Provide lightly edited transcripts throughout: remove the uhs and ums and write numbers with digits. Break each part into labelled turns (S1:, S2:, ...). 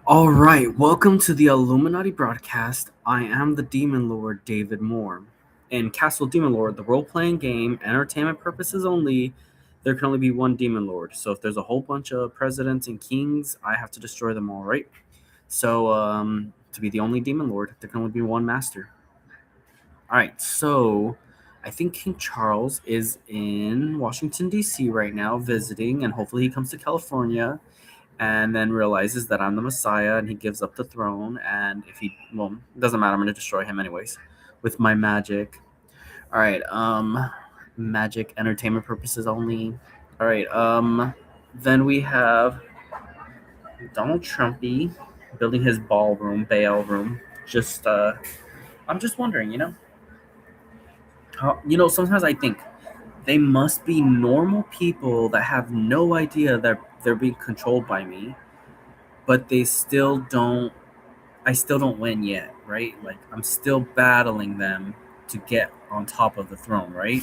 S1: All right, welcome to the Illuminati broadcast. I am the Demon Lord David Moore. In Castle Demon Lord, the role playing game, entertainment purposes only, there can only be one Demon Lord. So if there's a whole bunch of presidents and kings, I have to destroy them all, right? So, to be the only Demon Lord, there can only be one master. All right, so I think King Charles is in Washington, D.C. right now visiting, and hopefully he comes to California and then realizes that I'm the Messiah and he gives up the throne. And if he, well, it doesn't matter, I'm going to destroy him anyways with my magic. All right, magic entertainment purposes only. All right, then we have Donald Trumpy building his ballroom, Baal room. Just, I'm just wondering, sometimes I think they must be normal people that have no idea that they're being controlled by me, but they still don't I still don't win yet, right? Like I'm still battling them to get on top of the throne, right?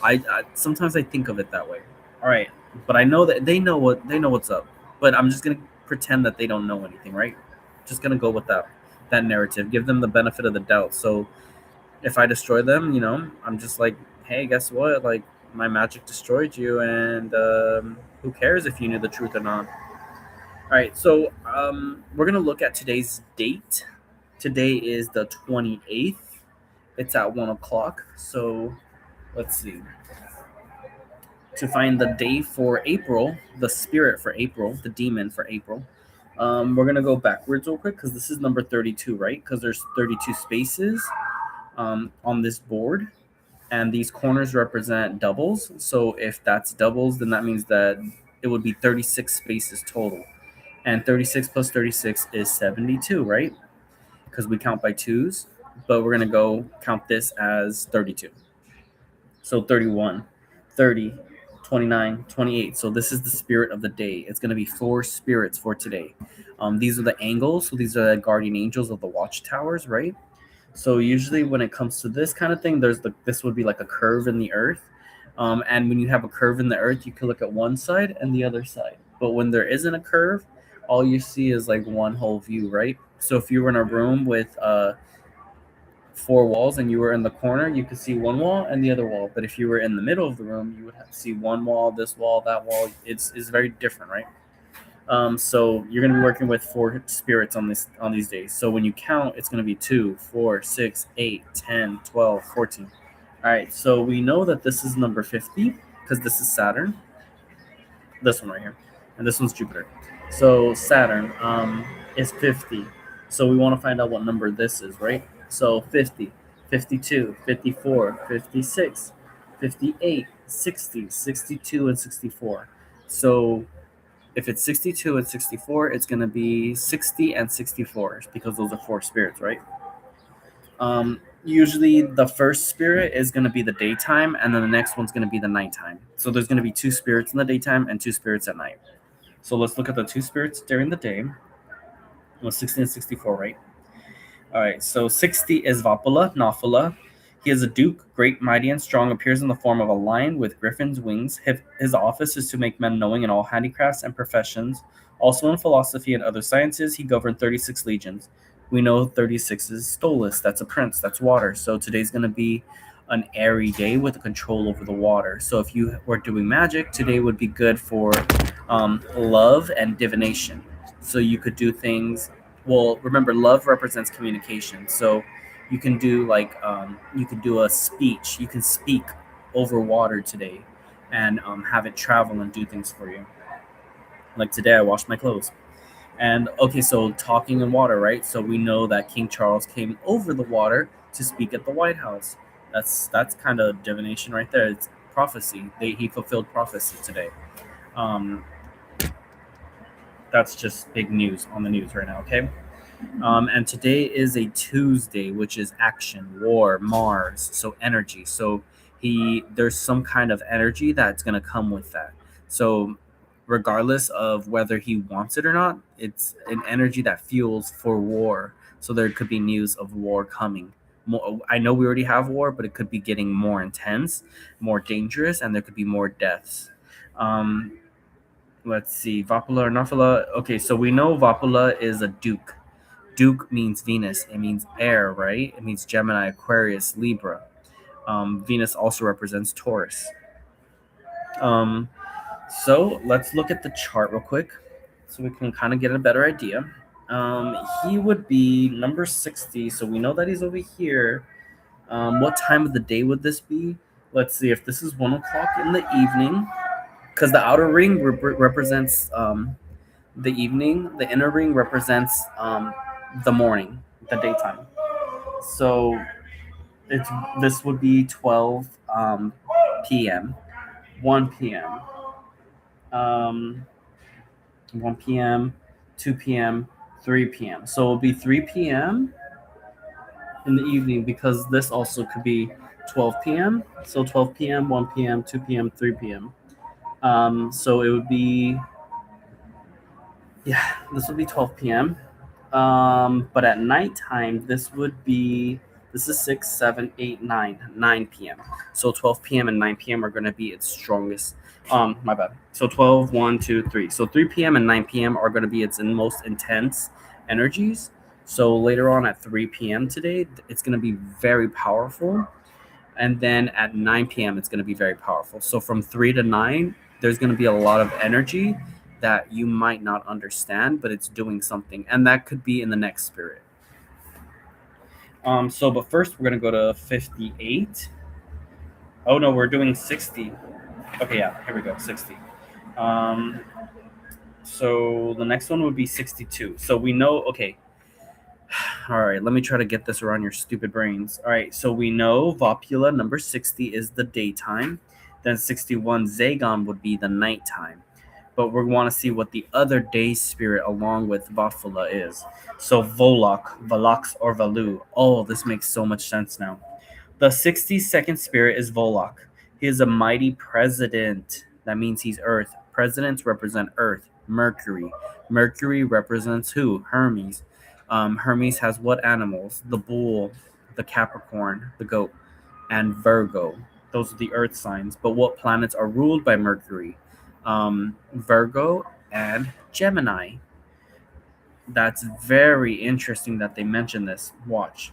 S1: I sometimes I think of it that way. All right, but I know that they know what's up. But I'm just gonna pretend that they don't know anything, right? Just gonna go with that narrative. Give them the benefit of the doubt. So if I destroy them, I'm just like, hey, guess what? Like my magic destroyed you, and who cares if you knew the truth or not? All right, so we're gonna look at today's date. Today is the 28th. It's at 1 o'clock. So let's see. To find the day for April, the spirit for April, the demon for April, we're gonna go backwards real quick because this is number 32, right? Because there's 32 spaces on this board, and these corners represent doubles. So if that's doubles, then that means that it would be 36 spaces total. And 36 plus 36 is 72, right? Because we count by twos, but we're going to go count this as 32. So 31, 30, 29, 28. So this is the spirit of the day. It's going to be four spirits for today. These are the angles. So these are the guardian angels of the watchtowers, right? So usually when it comes to this kind of thing, this would be like a curve in the earth. And when you have a curve in the earth, you can look at one side and the other side. But when there isn't a curve, all you see is like one whole view, right? So if you were in a room with four walls and you were in the corner, you could see one wall and the other wall. But if you were in the middle of the room, you would have to see one wall, this wall, that wall. It's very different, right? So you're going to be working with four spirits on these days. So when you count, it's going to be 2, 4, 6, 8, 10, 12, 14. All right. So we know that this is number 50 because this is Saturn. This one right here, and this one's Jupiter. So Saturn is 50. So we want to find out what number this is, right? So 50, 52, 54, 56, 58, 60, 62, and 64. So if it's 62 and 64, it's going to be 60 and 64 because those are four spirits, right? Usually the first spirit is going to be the daytime, and then the next one's going to be the nighttime. So there's going to be two spirits in the daytime and two spirits at night. So let's look at the two spirits during the day. Well, 60 and 64, right? All right, so 60 is Vapula, Nafula. He is a duke, great, mighty, and strong, appears in the form of a lion with griffin's wings. His office is to make men knowing in all handicrafts and professions. Also in philosophy and other sciences, he governed 36 legions. We know 36 is Stolas, that's a prince, that's water. So today's going to be an airy day with control over the water. So if you were doing magic, today would be good for love and divination. So you could do things, well, remember, love represents communication. So you can do like you can do a speech. You can speak over water today, and have it travel and do things for you. Like today, I washed my clothes. And okay, so talking in water, right? So we know that King Charles came over the water to speak at the White House. That's kind of divination right there. It's prophecy. He fulfilled prophecy today. Um, that's just big news on the news right now. Okay. And today is a Tuesday, which is action, war, Mars, so energy. So there's some kind of energy that's gonna come with that. So regardless of whether he wants it or not, it's an energy that fuels for war. So there could be news of war coming. I know we already have war, but it could be getting more intense, more dangerous, and there could be more deaths. Um, Let's see, Vapula or Nafula. Okay, so we know Vapula is a duke. Duke means Venus. It means air, right? It means Gemini, Aquarius, Libra. Venus also represents Taurus. Um, so let's look at the chart real quick so we can kind of get a better idea. He would be number 60, so we know that he's over here. What time of the day would this be? Let's see if this is 1 o'clock in the evening, because the outer ring represents the evening, the inner ring represents the morning, the daytime. So it's this would be 12 p.m., 1 p.m., um, 1 p.m., 2 p.m., 3 p.m. So it'll be 3 p.m. in the evening, because this also could be 12 p.m. So 12 p.m., 1 p.m., 2 p.m., 3 p.m. So it would be, yeah, this would be 12 p.m. But at nighttime, this is 6, 7, 8, 9 p.m. So 12 p.m. and 9 p.m. are going to be its strongest. My bad. So 12, 1, 2, 3. So 3 p.m. and 9 p.m. are going to be its most intense energies. So later on at 3 p.m. today, it's going to be very powerful. And then at 9 p.m., it's going to be very powerful. So from 3 to 9, there's going to be a lot of energy that you might not understand, but it's doing something. And that could be in the next spirit. But first, we're going to go to 58. Oh, no, we're doing 60. Okay, yeah, here we go, 60. So the next one would be 62. So we know, okay. All right, let me try to get this around your stupid brains. All right, so we know Vapula number 60 is the daytime. Then 61 Zagon would be the nighttime. But we want to see what the other day spirit along with Vapula is. So Volok, Valox, or Valu. Oh, this makes so much sense now. The 62nd spirit is Volok. He is a mighty president. That means he's Earth. Presidents represent Earth. Mercury. Mercury represents who? Hermes. Hermes has what animals? The bull, the Capricorn, the goat, and Virgo. Those are the Earth signs. But what planets are ruled by Mercury? Virgo and Gemini. That's very interesting that they mention this. Watch.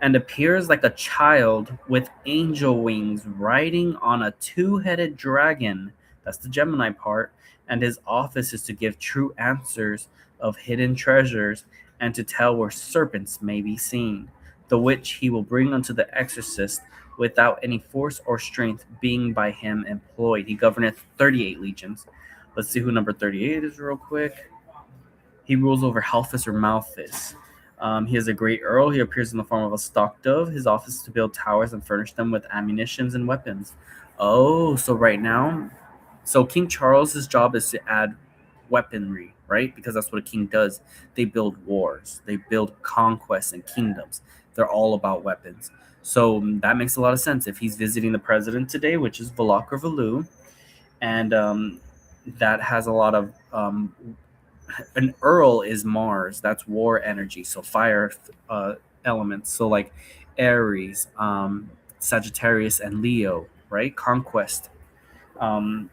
S1: And appears like a child with angel wings riding on a two-headed dragon. That's the Gemini part. And his office is to give true answers of hidden treasures and to tell where serpents may be seen, the which he will bring unto the exorcist without any force or strength being by him employed. He governeth 38 legions. Let's see who number 38 is real quick. He rules over Halphus or Malthus. He is a great earl. He appears in the form of a stock dove. His office is to build towers and furnish them with ammunitions and weapons. Oh, so right now, so King Charles's job is to add weaponry, right? Because that's what a king does. They build wars, they build conquests and kingdoms. They're all about weapons. So that makes a lot of sense. If he's visiting the president today, which is Valak or Valu, and that has a lot of an Earl is Mars. That's war energy. So fire elements. So like Aries, Sagittarius, and Leo, right? Conquest. Um,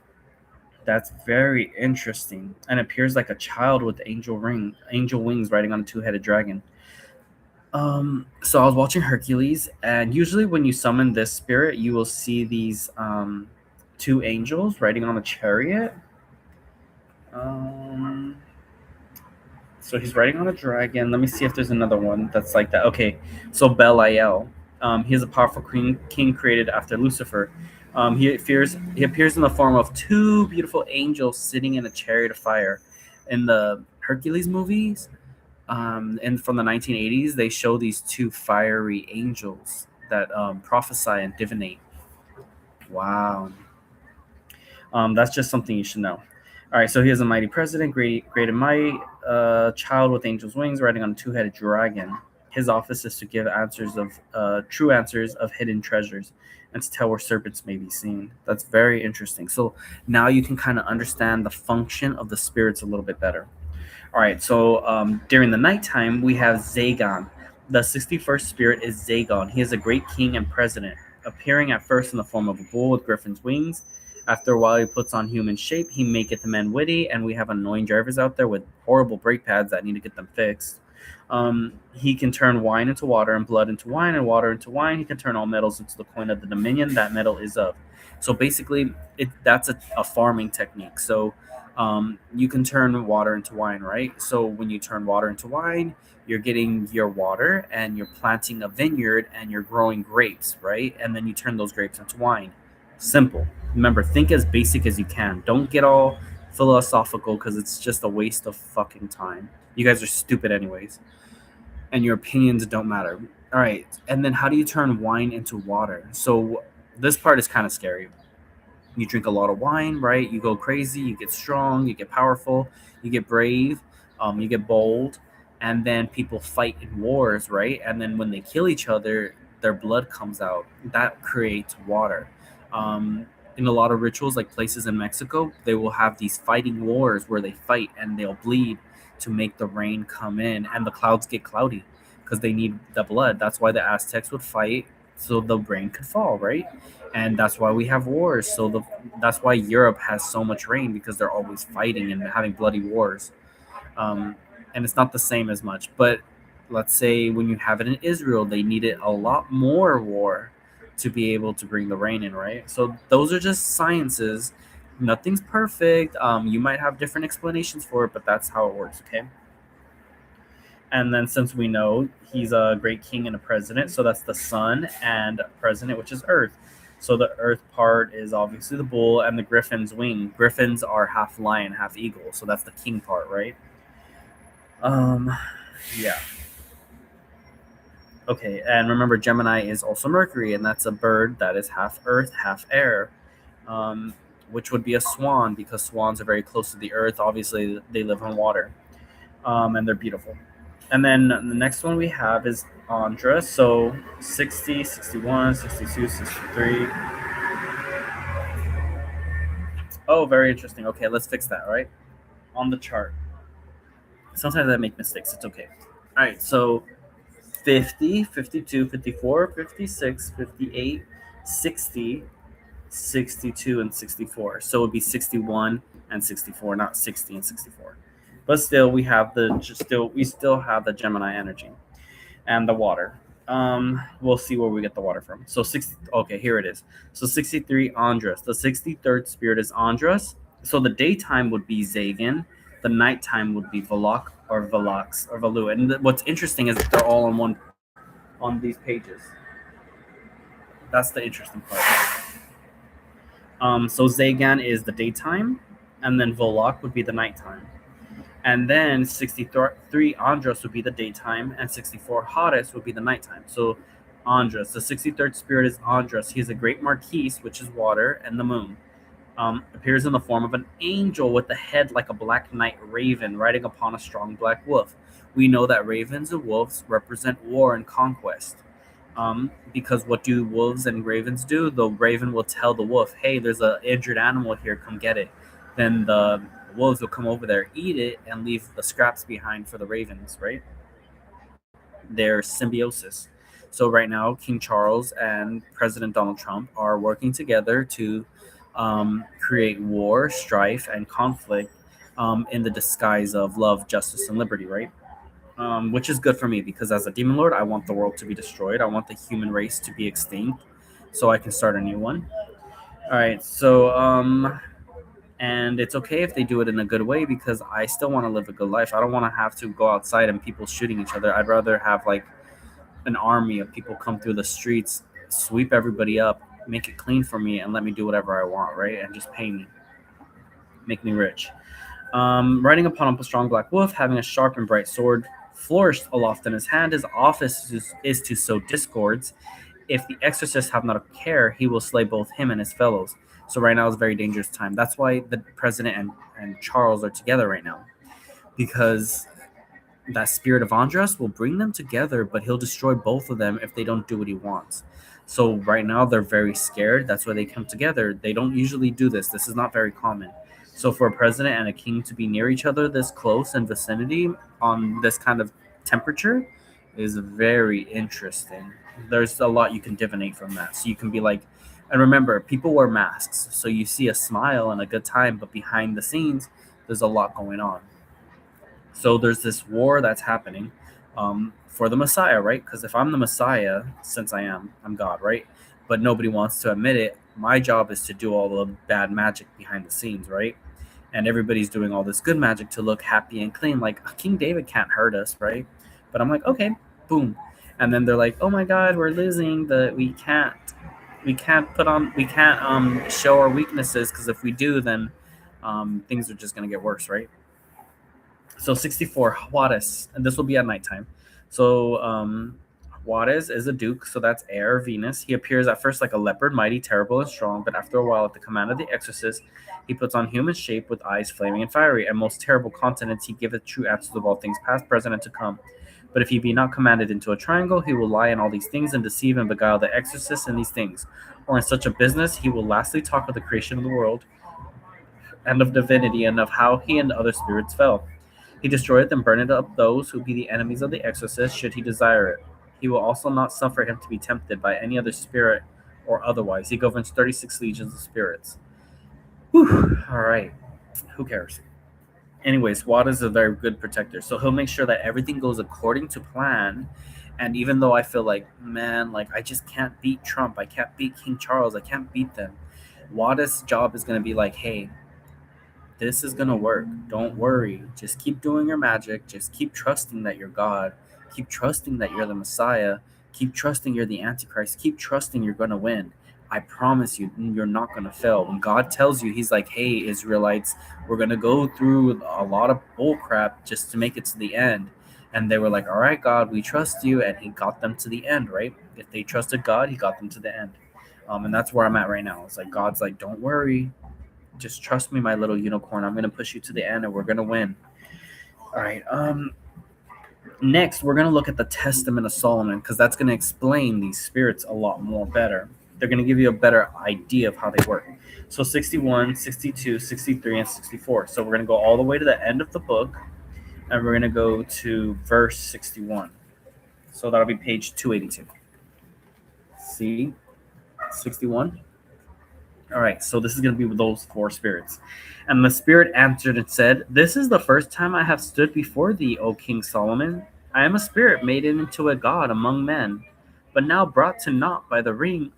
S1: that's very interesting. And appears like a child with angel wings riding on a two-headed dragon. So I was watching Hercules, and usually when you summon this spirit, you will see these two angels riding on a chariot. So he's riding on a dragon. Let me see if there's another one that's like that. Okay, so Belial. He is a powerful king created after Lucifer. He appears in the form of two beautiful angels sitting in a chariot of fire. In the Hercules movies, and from the 1980s, they show these two fiery angels that prophesy and divinate. Wow. That's just something you should know. All right, so he is a mighty president, great and mighty, child with angel's wings, riding on a two-headed dragon. His office is to give true answers of hidden treasures, and to tell where serpents may be seen. That's very interesting. So now you can kind of understand the function of the spirits a little bit better. All right, so during the nighttime, we have Zagon. The 61st spirit is Zagon. He is a great king and president, appearing at first in the form of a bull with griffin's wings, After a while, he puts on human shape. He maketh the men witty, and we have annoying drivers out there with horrible brake pads that need to get them fixed. He can turn wine into water and blood into wine and water into wine. He can turn all metals into the coin of the dominion that metal is of. So basically, that's a farming technique. So you can turn water into wine, right? So when you turn water into wine, you're getting your water and you're planting a vineyard and you're growing grapes, right? And then you turn those grapes into wine. Simple. Remember, think as basic as you can. Don't get all philosophical because it's just a waste of fucking time. You guys are stupid, anyways, and your opinions don't matter. All right. And then how do you turn wine into water? So this part is kind of scary. You drink a lot of wine, right? You go crazy, you get strong, you get powerful, you get brave, you get bold, and then people fight in wars, right? And then when they kill each other, their blood comes out. That creates water. In a lot of rituals, like places in Mexico, they will have these fighting wars where they fight and they'll bleed to make the rain come in, and the clouds get cloudy because they need the blood. That's why the Aztecs would fight so the rain could fall, right? And that's why we have wars. That's why Europe has so much rain because they're always fighting and having bloody wars. Um, and it's not the same as much. But let's say when you have it in Israel, they needed a lot more war to be able to bring the rain in, right? So those are just sciences. Nothing's perfect. You might have different explanations for it, but that's how it works. Okay. And then since we know he's a great king and a president, so that's the sun and president, which is earth. So the earth part is obviously the bull and the griffin's wing. Griffins are half lion, half eagle. So that's the king part, right? Um, yeah. Okay, and remember Gemini is also Mercury, and that's a bird that is half earth, half air. Which would be a swan because swans are very close to the earth. Obviously, they live on water, and they're beautiful. And then the next one we have is Andra. So 60, 61, 62, 63. Oh, very interesting. Okay, let's fix that, all right? On the chart. Sometimes I make mistakes. It's okay. All right, so 50, 52, 54, 56, 58, 60, 62, and 64. So it would be 61 and 64, not 60 and 64. But still, we still have the Gemini energy and the water. We'll see where we get the water from. So 60. Okay, here it is. So 63 Andros. The 63rd spirit is Andros. So the daytime would be Zagan. The nighttime would be Volok or Velox or Valu. And what's interesting is that they're all on these pages. That's the interesting part. So Zagan is the daytime, and then Volok would be the nighttime. And then 63 Andros would be the daytime, and 64 Hades would be the nighttime. So Andros, the 63rd spirit is Andros. He is a great marquise, which is water, and the moon. Appears in the form of an angel with a head like a black knight raven riding upon a strong black wolf. We know that ravens and wolves represent war and conquest. Because what do wolves and ravens do? The raven will tell the wolf, hey, there's an injured animal here, come get it. Then the wolves will come over there, eat it, and leave the scraps behind for the ravens, right? Their symbiosis. So right now, King Charles and President Donald Trump are working together to create war, strife, and conflict in the disguise of love, justice, and liberty, right? Which is good for me because as a demon lord, I want the world to be destroyed. I want the human race to be extinct so I can start a new one. All right, so and it's okay if they do it in a good way because I still want to live a good life. I don't want to have to go outside and people shooting each other. I'd rather have like an army of people come through the streets, sweep everybody up, make it clean for me, and let me do whatever I want, right? And just pay me, make me rich. Riding upon a strong black wolf, having a sharp and bright sword flourished aloft in his hand, his office is to sow discords. If the exorcist have not a care, he will slay both him and his fellows. So right now is a very dangerous time. That's why the president and Charles are together right now. Because that spirit of Andros will bring them together, but he'll destroy both of them if they don't do what he wants. So right now they're very scared. That's why they come together. They don't usually do this. This is not very common. So for a president and a king to be near each other this close in vicinity on this kind of temperature is very interesting. There's a lot you can divinate from that. So you can be like, And remember, people wear masks, so you see a smile and a good time, but behind the scenes, there's a lot going on. So there's this war that's happening for the Messiah, right? Because if I'm the Messiah, since I'm God, right? But nobody wants to admit it. My job is to do all the bad magic behind the scenes, right? And everybody's doing all this good magic to look happy and clean. Like King David can't hurt us, right? But I'm like, okay, boom. And then they're like, oh my God, we're losing. We can't show our weaknesses because if we do, then things are just gonna get worse, right? So 64, Juarez, and this will be at nighttime. So Juarez is a duke, so that's air, Venus. He appears at first like a leopard, mighty, terrible, and strong, but after a while, at the command of the exorcist, he puts on human shape with eyes flaming and fiery, and most terrible countenance, he giveth true answers of all things past, present, and to come. But if he be not commanded into a triangle, he will lie in all these things and deceive and beguile the exorcist in these things. Or in such a business, he will lastly talk of the creation of the world and of divinity and of how he and other spirits fell. He destroyeth and burneth up those who be the enemies of the exorcist, should he desire it. He will also not suffer him to be tempted by any other spirit or otherwise. He governs 36 legions of spirits. Whew. All right. Who cares? Anyways, Watt is a very good protector. So he'll make sure that everything goes according to plan. And even though I feel like, man, like I just can't beat Trump, I can't beat King Charles, I can't beat them. Watta's job is going to be like, hey, this is going to work. Don't worry. Just keep doing your magic. Just keep trusting that you're God. Keep trusting that you're the Messiah. Keep trusting you're the Antichrist. Keep trusting you're going to win. I promise you, you're not going to fail. When God tells you, He's like, hey, Israelites, we're going to go through a lot of bull crap just to make it to the end. And they were like, all right, God, we trust you. And He got them to the end, right? If they trusted God, He got them to the end. And that's where I'm at right now. It's like, God's like, don't worry, just trust me, my little unicorn. I'm gonna push you to the end, and we're gonna win. All right. Next, we're gonna look at the Testament of Solomon because that's gonna explain these spirits a lot more better. They're gonna give you a better idea of how they work. So 61, 62, 63, and 64. So we're gonna go all the way to the end of the book, and we're gonna go to verse 61. So that'll be page 282. See, 61. All right, so this is going to be with those four spirits. And the spirit answered and said, this is the first time I have stood before thee, O King Solomon. I am a spirit made into a god among men, but now brought to naught by the ring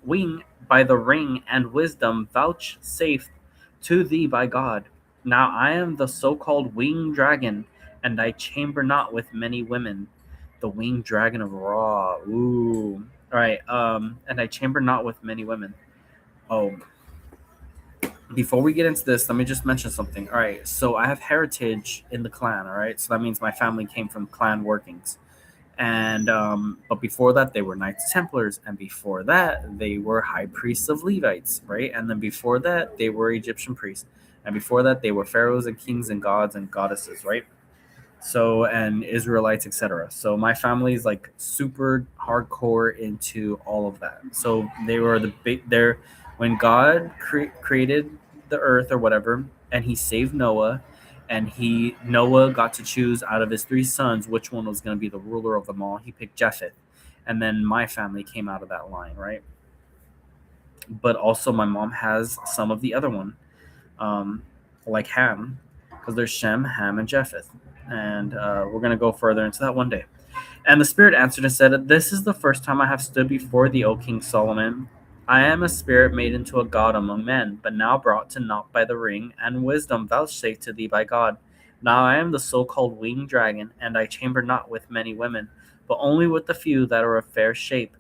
S1: and wisdom vouchsafed to thee by God. Now I am the so-called winged dragon, and I chamber not with many women. The winged dragon of Ra. Ooh. All right. And I chamber not with many women. Oh, before we get into this, let me just mention something. All right, so I have heritage in the clan. All right, so that means my family came from clan workings, and but before that they were Knights Templars, and before that they were high priests of Levites, right? And then before that they were Egyptian priests, and before that they were pharaohs and kings and gods and goddesses, right? So and Israelites, etc. So my family is like super hardcore into all of that. So they were the big there when God created the earth or whatever, and He saved Noah, and Noah got to choose out of his three sons which one was going to be the ruler of them all. He picked Japheth, and then my family came out of that line, right? But also my mom has some of the other one, um, like Ham, because there's Shem, Ham, and Japheth. And we're going to go further into that one day. And the Spirit answered and said, this is the first time I have stood before thee, O King Solomon. I am a spirit made into a god among men, but now brought to naught by the ring, and wisdom vouchsafed to thee by God. Now I am the so-called winged dragon, and I chamber not with many women, but only with the few that are of fair shape,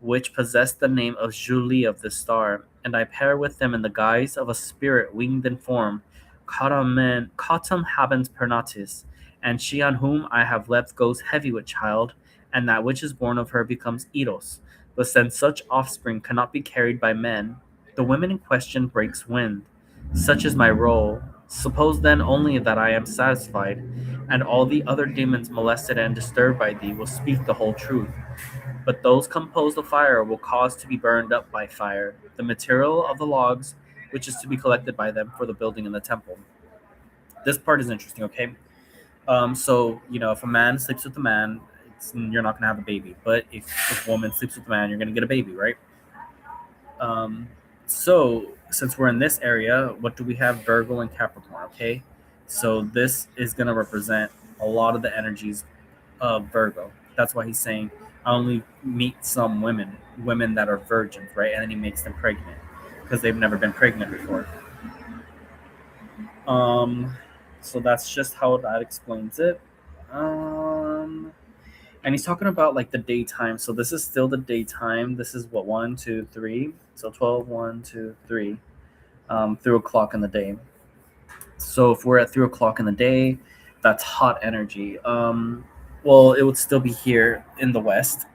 S1: which possess the name of Julie of the star, and I pair with them in the guise of a spirit winged in form, Catam habens pernatis, and she on whom I have left goes heavy with child, and that which is born of her becomes Eros. But since such offspring cannot be carried by men, the women in question breaks wind. Such is my role. Suppose then only that I am satisfied, and all the other demons molested and disturbed by thee will speak the whole truth. But those composed of fire will cause to be burned up by fire, the material of the logs, which is to be collected by them for the building in the temple. This part is interesting, okay? So, if a man sleeps with a man, you're not going to have a baby. But if a woman sleeps with a man, you're going to get a baby, right? Um, so since we're in this area, what do we have? Virgo and Capricorn. Okay, so this is going to represent a lot of the energies of Virgo. That's why he's saying I only meet some women that are virgins, right? And then he makes them pregnant because they've never been pregnant before. Um, so that's just how that explains it. Um, and he's talking about like the daytime. So this is still the daytime. This is what, 1, 2, 3. So 12, 1, 2, 3, 3 o'clock in the day. So if we're at 3 o'clock in the day, that's hot energy. Well, it would still be here in the west.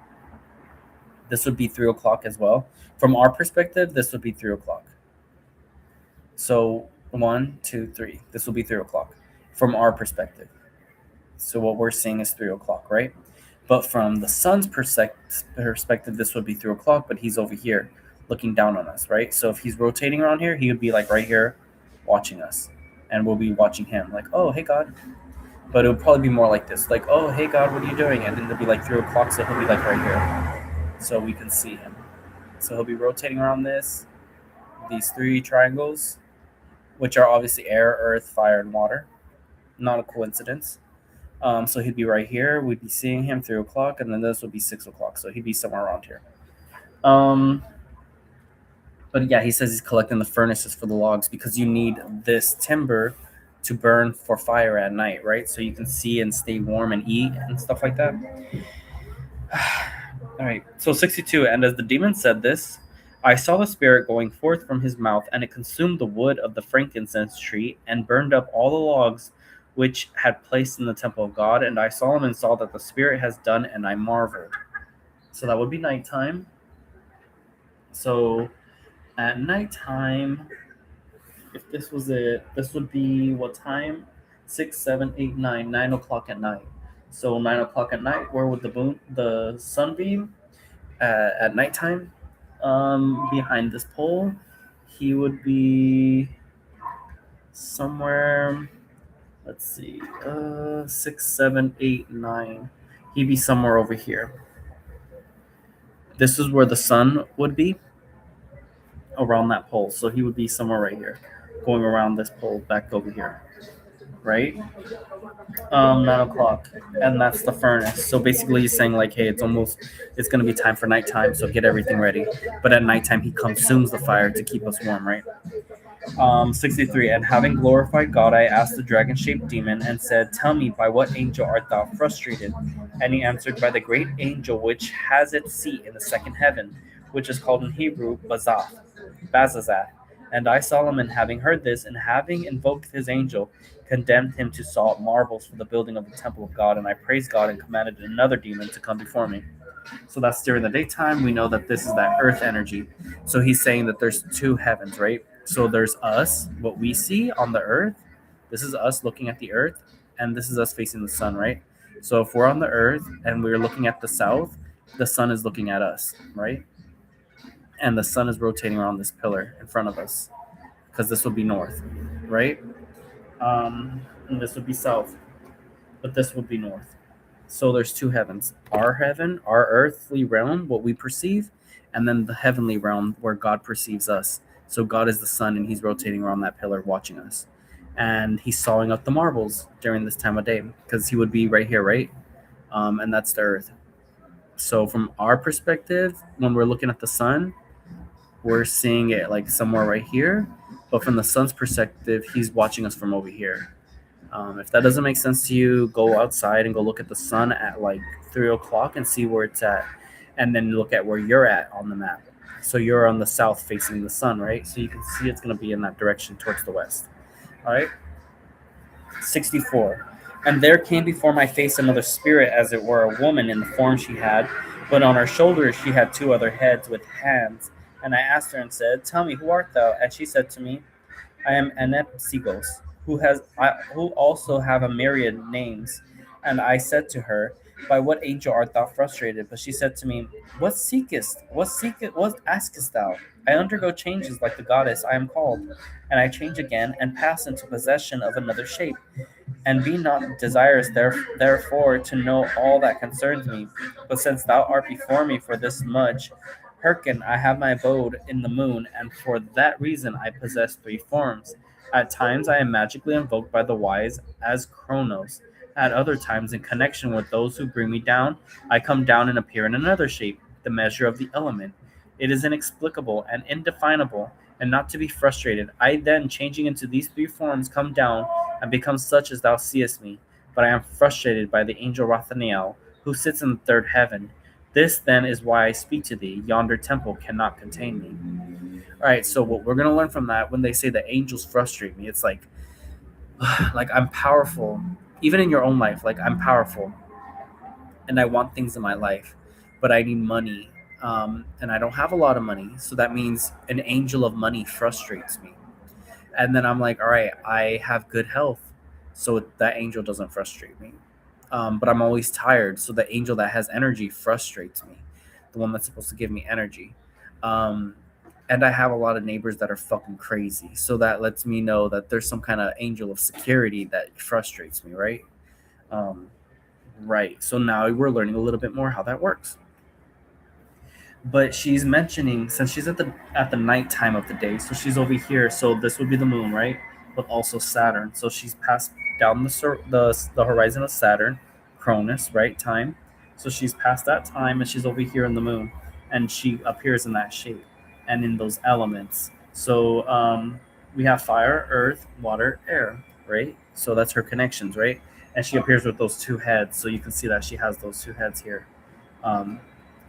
S1: This would be 3 o'clock as well. From our perspective, this would be 3 o'clock. So 1, 2, 3. This will be 3 o'clock from our perspective. So what we're seeing is 3 o'clock, right? But from the sun's perspective, this would be 3 o'clock, but he's over here looking down on us, right? So if he's rotating around here, he would be like right here watching us. And we'll be watching him, like, oh, hey, God. But it would probably be more like this, like, oh, hey, God, what are you doing? And then it'll be like 3 o'clock, so he'll be like right here. So we can see him. So he'll be rotating around these three triangles, which are obviously air, earth, fire, and water. Not a coincidence. So he'd be right here. We'd be seeing him 3 o'clock, and then this would be 6 o'clock. So he'd be somewhere around here. Um, but yeah, he says he's collecting the furnaces for the logs because you need this timber to burn for fire at night, right? So you can see and stay warm and eat and stuff like that. All right. So 62. And as the demon said this, I saw the spirit going forth from his mouth, and it consumed the wood of the frankincense tree and burned up all the logs which had placed in the temple of God. And I, Solomon, saw that the spirit has done, and I marveled. So that would be nighttime. So at nighttime, if this was it, this would be what time? 6, 7, 8, 9, 9 o'clock at night. So 9 o'clock at night, where would the sun be? At nighttime, behind this pole, he would be somewhere. Let's see, 6, 7, 8, 9. He'd be somewhere over here. This is where the sun would be, around that pole. So he would be somewhere right here, going around this pole back over here, right? 9 o'clock, and that's the furnace. So basically, he's saying like, hey, it's gonna be time for nighttime, so get everything ready. But at nighttime, he consumes the fire to keep us warm, right? 63. And having glorified God, I asked the dragon-shaped demon and said, tell me, by what angel art thou frustrated? And he answered, by the great angel which has its seat in the second heaven, which is called in Hebrew Bazazath. And I, Solomon, having heard this, and having invoked his angel, condemned him to salt marbles for the building of the temple of God. And I praised God and commanded another demon to come before me. So that's during the daytime. We know that this is that earth energy. So he's saying that there's two heavens, right? So there's us, what we see on the earth. This is us looking at the earth, and this is us facing the sun, right? So if we're on the earth and we're looking at the south, the sun is looking at us, right? And the sun is rotating around this pillar in front of us because this would be north, right? And this would be south, but this would be north. So there's two heavens: our heaven, our earthly realm, what we perceive, and then the heavenly realm where God perceives us. So God is the sun, and he's rotating around that pillar watching us. And he's sawing up the marbles during this time of day because he would be right here, right? And that's the earth. So from our perspective, when we're looking at the sun, we're seeing it like somewhere right here. But from the sun's perspective, he's watching us from over here. If that doesn't make sense to you, go outside and go look at the sun at like 3 o'clock and see where it's at. And then look at where you're at on the map. So you're on the south facing the sun, right? So you can see it's going to be in that direction towards the west. All right. 64. And there came before my face another spirit, as it were a woman in the form she had, but on her shoulders she had two other heads with hands. And I asked her and said, tell me, who art thou? And she said to me, I am Anepsigos, who also have a myriad names. And I said to her, by what angel art thou frustrated? But she said to me, what seekest? What askest thou? I undergo changes like the goddess I am called, and I change again and pass into possession of another shape. And be not desirous therefore to know all that concerns me. But since thou art before me for this much, Hearken, I have my abode in the moon, and for that reason I possess three forms. At times I am magically invoked by the wise as Kronos. At other times, in connection with those who bring me down, I come down and appear in another shape, the measure of the element. It is inexplicable and indefinable, and not to be frustrated. I then, changing into these three forms, come down and become such as thou seest me. But I am frustrated by the angel Rathaniel, who sits in the third heaven. This then is why I speak to thee. Yonder temple cannot contain me. All right, so what we're gonna learn from that, when they say the angels frustrate me, it's like I'm powerful, even in your own life. Like I'm powerful, and I want things in my life, but I need money, and I don't have a lot of money. So that means an angel of money frustrates me. And then I'm like, all right, I have good health, so that angel doesn't frustrate me. But I'm always tired, so the angel that has energy frustrates me, the one that's supposed to give me energy. Um, and I have a lot of neighbors that are fucking crazy, so that lets me know that there's some kind of angel of security that frustrates me, right? Um, right. So now we're learning a little bit more how that works. But she's mentioning, since she's at the nighttime of the day, so she's over here, so this would be the moon, right? But also Saturn, so she's passed down the horizon of Saturn, Cronus, right? Time. So she's past that time, and she's over here in the moon, and she appears in that shape and in those elements. So we have fire, earth, water, air, right? So that's her connections, right? And she appears with those two heads, so you can see that she has those two heads here, um,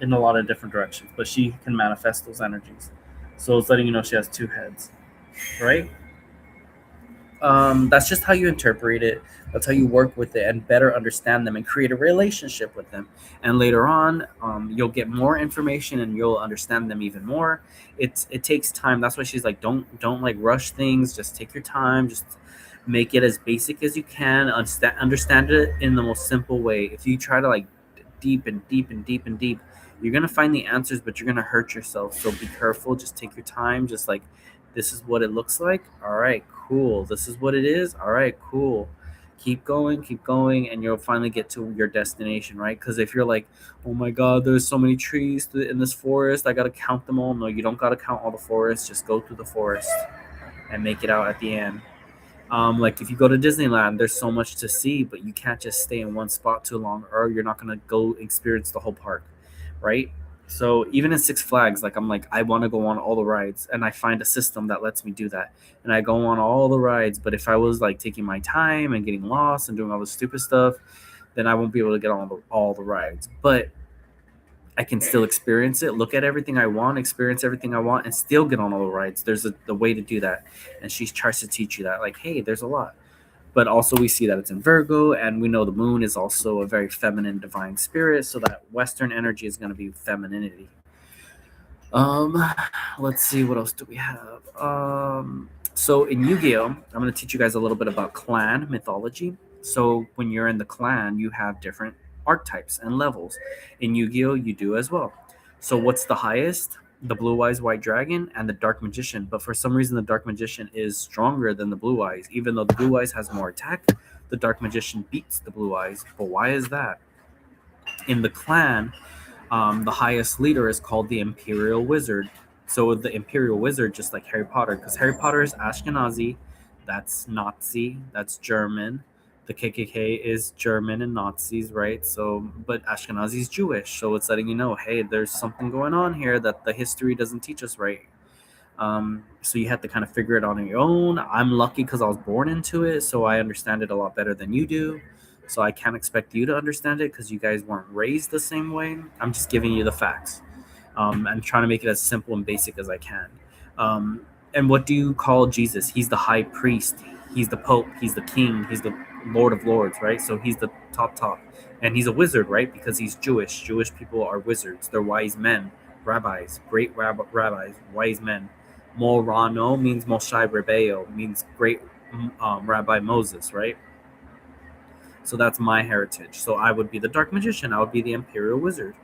S1: in a lot of different directions, but she can manifest those energies. So it's letting you know she has two heads, right? That's just how you interpret it. That's how you work with it and better understand them and create a relationship with them. And later on, you'll get more information and you'll understand them even more. It takes time. That's why she's like, don't like rush things. Just take your time. Just make it as basic as you can. Understand it in the most simple way. If you try to like deep and deep and deep and deep, you're gonna find the answers, but you're gonna hurt yourself. So be careful. Just take your time. Just like, this is what it looks like. All right, cool. This is what it is. All right, cool. Keep going, and you'll finally get to your destination, right? Because if you're like, oh my God, there's so many trees in this forest, I gotta count them all. No, you don't gotta count all the forest. Just go through the forest and make it out at the end. Like if you go to Disneyland, there's so much to see, but you can't just stay in one spot too long, or you're not gonna go experience the whole park, right? So even in Six Flags, like I'm like I want to go on all the rides, and I find a system that lets me do that, and I go on all the rides. But if I was like taking my time and getting lost and doing all the stupid stuff, then I won't be able to get on all the rides. But I can still experience it, look at everything I want, experience everything I want, and still get on all the rides. There's the way to do that, and she tries to teach you that, like, hey, there's a lot. But also we see that it's in Virgo, and we know the moon is also a very feminine divine spirit, so that Western energy is going to be femininity. Um, let's see, what else do we have? So in Yu-Gi-Oh, I'm going to teach you guys a little bit about clan mythology. So when you're in the clan, you have different archetypes and levels. In Yu-Gi-Oh, you do as well. So what's the highest? The Blue Eyes White Dragon and the Dark Magician. But for some reason, the Dark Magician is stronger than the Blue Eyes. Even though the Blue Eyes has more attack, the Dark Magician beats the Blue Eyes. But why is that? In the clan, the highest leader is called the Imperial Wizard. So the Imperial Wizard, just like Harry Potter, because Harry Potter is Ashkenazi, that's Nazi, that's German. The KKK is German and Nazis, right? So, but Ashkenazi is Jewish, so it's letting you know, hey, there's something going on here that the history doesn't teach us right. So you have to kind of figure it out on your own. I'm lucky because I was born into it, so I understand it a lot better than you do. So I can't expect you to understand it because you guys weren't raised the same way. I'm just giving you the facts. And trying to make it as simple and basic as I can. Um, and what do you call Jesus? He's the high priest. He's the pope. He's the king. He's the Lord of Lords, right? So he's the top. And he's a wizard, right? Because he's Jewish. Jewish people are wizards. They're wise men, rabbis, great rabbis, wise men. Morano means Moshe Rebeo, means great Rabbi Moses, right? So that's my heritage. So I would be the dark magician. I would be the imperial wizard.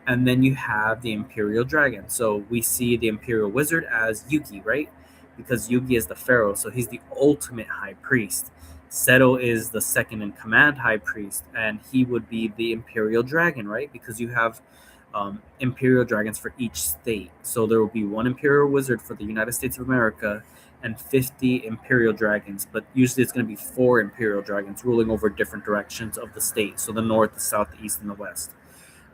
S1: And then you have the Imperial Dragon. So we see the Imperial Wizard as Yugi, right? Because Yugi is the Pharaoh, so he's the ultimate high priest. Seto is the second in command high priest, and he would be the Imperial Dragon, right? Because you have imperial dragons for each state. So there will be one imperial wizard for the United States of America and 50 imperial dragons, but usually it's going to be four imperial dragons ruling over different directions of the state. So the north, the south, the east, and the west.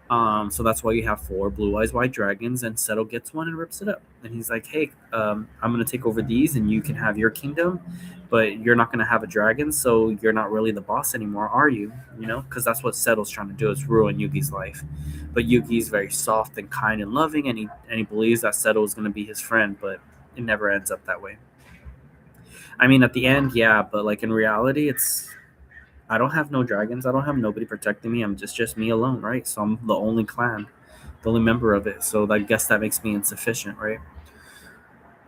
S1: So that's why you have four blue eyes white dragons, and Settle gets one and rips it up. And he's like, "Hey, I'm gonna take over these, and you can have your kingdom, but you're not gonna have a dragon, so you're not really the boss anymore, are you? You know, because that's what Settle's trying to do is ruin Yugi's life. But Yugi's very soft and kind and loving, and he believes that Settle is gonna be his friend, but it never ends up that way. I mean, at the end, yeah, but like in reality, it's I don't have no dragons. I don't have nobody protecting me. I'm just me alone, right? So I'm the only clan, the only member of it. So I guess that makes me insufficient, right?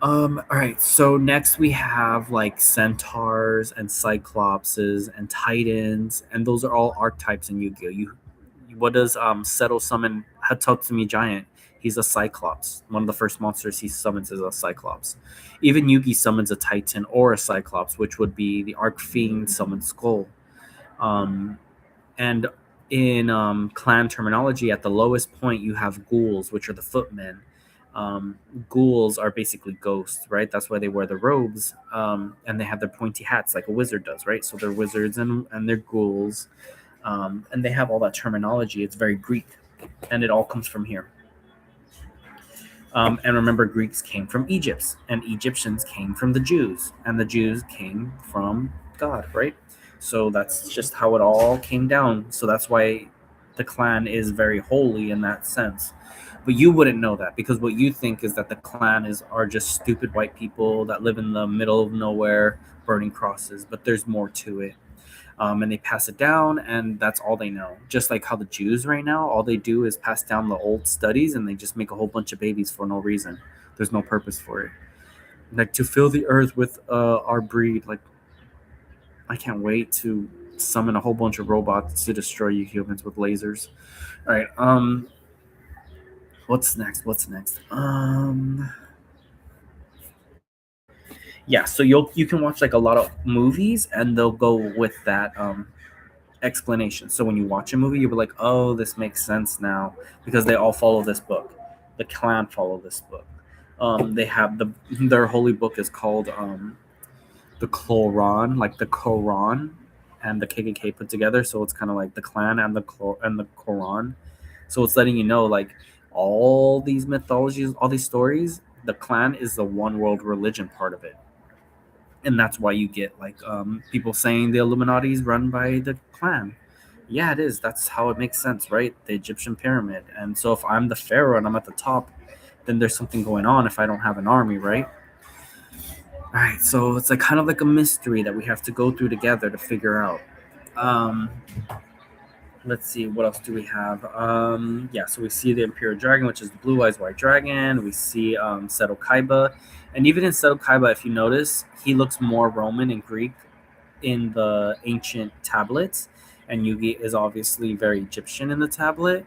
S1: All right. So next we have like centaurs and cyclopses and titans, and those are all archetypes in Yu-Gi-Oh. What does Settle summon Hatatsumi Giant? He's a cyclops. One of the first monsters he summons is a cyclops. Even Yugi summons a titan or a cyclops, which would be the Arc Fiend summon Skull. Um, and in clan terminology, at the lowest point, you have ghouls, which are the footmen. Um, Ghouls are basically ghosts, right? That's why they wear the robes, and they have their pointy hats like a wizard does, right? So they're wizards and they're ghouls, and they have all that terminology. It's very Greek, and it all comes from here. And remember, Greeks came from Egypt, and Egyptians came from the Jews, and the Jews came from God, right? So that's just how it all came down. So that's why the clan is very holy in that sense. But you wouldn't know that because what you think is that the clan is are just stupid white people that live in the middle of nowhere burning crosses. But there's more to it, and they pass it down, and that's all they know. Just like how the Jews right now, all they do is pass down the old studies, and they just make a whole bunch of babies for no reason. There's no purpose for it. Like to fill the earth with our breed. Like I can't wait to summon a whole bunch of robots to destroy you humans with lasers. All right. What's next? What's next? Yeah. So you can watch like a lot of movies, and they'll go with that explanation. So when you watch a movie, you'll be like, "Oh, this makes sense now," because they all follow this book. The clan follow this book. They have their holy book is called the Quran, like the Quran and the KKK put together. So it's kind of like the clan and the Quran. So it's letting you know like all these mythologies, all these stories. The clan is the one world religion part of it, and that's why you get like people saying the Illuminati is run by the clan. Yeah, it is. That's how it makes sense, right? The Egyptian pyramid. And so if I'm the pharaoh and I'm at the top, then there's something going on if I don't have an army, right? All right, so it's like kind of like a mystery that we have to go through together to figure out. Um, let's see, what else do we have? Yeah, so we see the Imperial Dragon, which is the blue eyes white dragon. We see Seto Kaiba, and even in Seto Kaiba, if you notice, he looks more Roman and Greek in the ancient tablets, and Yugi is obviously very Egyptian in the tablet,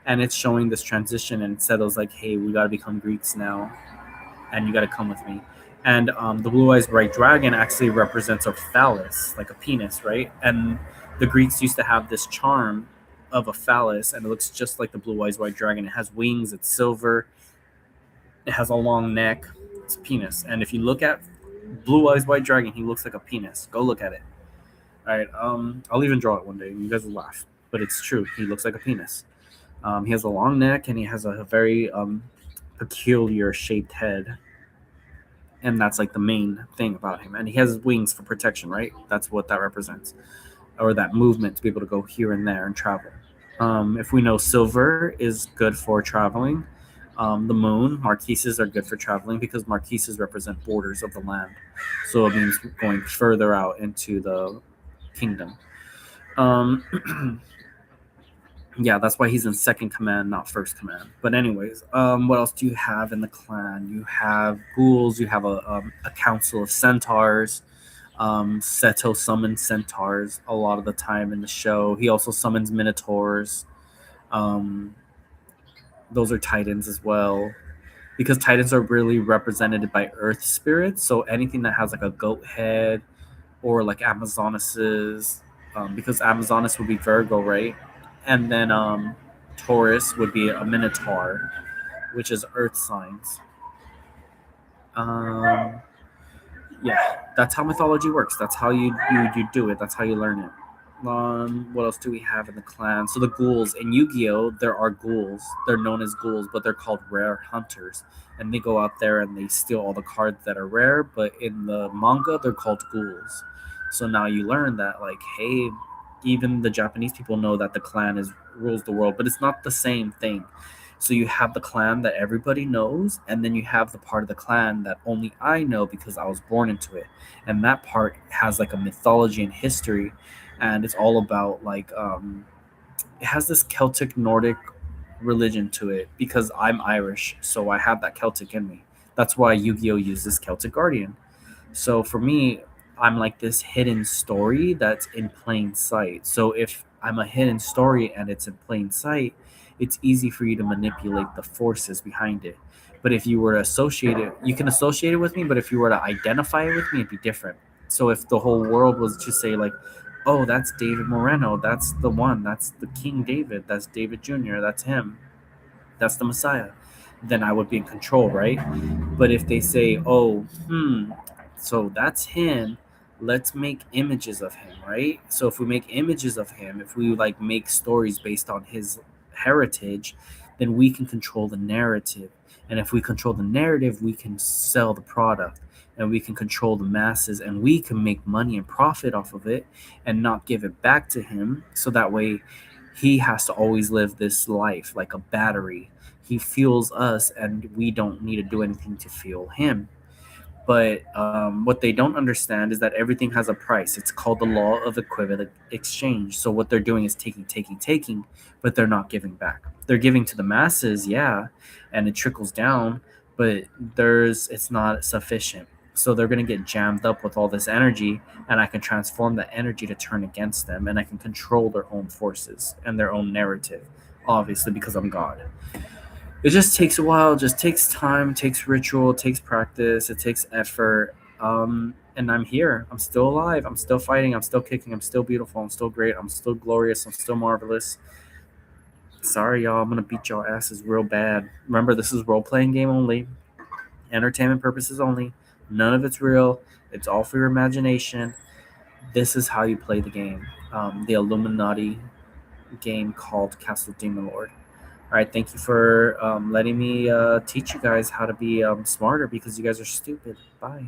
S1: and it's showing this transition. And Seto's like, "Hey, we got to become Greeks now, and you got to come with me." And the blue eyes bright dragon actually represents a phallus, like a penis, right? And the Greeks used to have this charm of a phallus, and it looks just like the blue eyes white dragon. It has wings, it's silver, it has a long neck, it's a penis. And if you look at blue eyes white dragon, he looks like a penis. Go look at it. All right, I'll even draw it one day, and you guys will laugh, but it's true. He looks like a penis. He has a long neck, and he has a very peculiar shaped head, and that's like the main thing about him. And he has wings for protection, right? That's what that represents, or that movement to be able to go here and there and travel. If we know silver is good for traveling, the moon, marquises are good for traveling because marquises represent borders of the land. So it means going further out into the kingdom. Um, yeah, that's why he's in second command, not first command. But anyways, what else do you have in the clan? You have ghouls. You have a council of centaurs. Seto summons centaurs a lot of the time in the show. He also summons minotaurs. Um, those are titans as well, because titans are really represented by earth spirits. So anything that has like a goat head or like Amazonuses, because Amazoness would be Virgo, right? And then Taurus would be a Minotaur, which is earth signs. Um, yeah, that's how mythology works. That's how you do it. That's how you learn it. What else do we have in the clan? So the ghouls in Yu-Gi-Oh, there are ghouls. They're known as ghouls, but they're called rare hunters, and they go out there and they steal all the cards that are rare. But in the manga, they're called ghouls. So now you learn that, like, hey, even the Japanese people know that the clan is rules the world, but it's not the same thing. So you have the clan that everybody knows, and then you have the part of the clan that only I know because I was born into it. And that part has like a mythology and history, and it's all about like it has this Celtic Nordic religion to it because I'm Irish, so I have that Celtic in me. That's why Yu-Gi-Oh uses Celtic Guardian. So for me, I'm like this hidden story that's in plain sight. So if I'm a hidden story and it's in plain sight, it's easy for you to manipulate the forces behind it. But if you were to associate it, you can associate it with me, but if you were to identify it with me, it'd be different. So if the whole world was to say like, oh, that's David Moreno, that's the one, that's the King David, that's David Jr., that's him, that's the Messiah, then I would be in control, right? But if they say, oh, so that's him, let's make images of him, right? So if we make images of him, if we like make stories based on his heritage, then we can control the narrative. And if we control the narrative, we can sell the product and we can control the masses and we can make money and profit off of it and not give it back to him. So that way he has to always live this life like a battery. He fuels us and we don't need to do anything to fuel him. But what they don't understand is that everything has a price. It's called the law of equivalent exchange. So what they're doing is taking, but they're not giving back. They're giving to the masses, yeah, and it trickles down, but it's not sufficient. So they're going to get jammed up with all this energy, and I can transform that energy to turn against them, and I can control their own forces and their own narrative, obviously, because I'm God. It just takes a while, just takes time, it takes ritual, it takes practice, it takes effort. And I'm here. I'm still alive. I'm still fighting. I'm still kicking. I'm still beautiful. I'm still great. I'm still glorious. I'm still marvelous. Sorry, y'all. I'm gonna beat y'all asses real bad. Remember, this is role playing game only, entertainment purposes only. None of it's real. It's all for your imagination. This is how you play the game. The Illuminati game called Castle Demon Lord. All right, thank you for letting me teach you guys how to be smarter because you guys are stupid. Bye.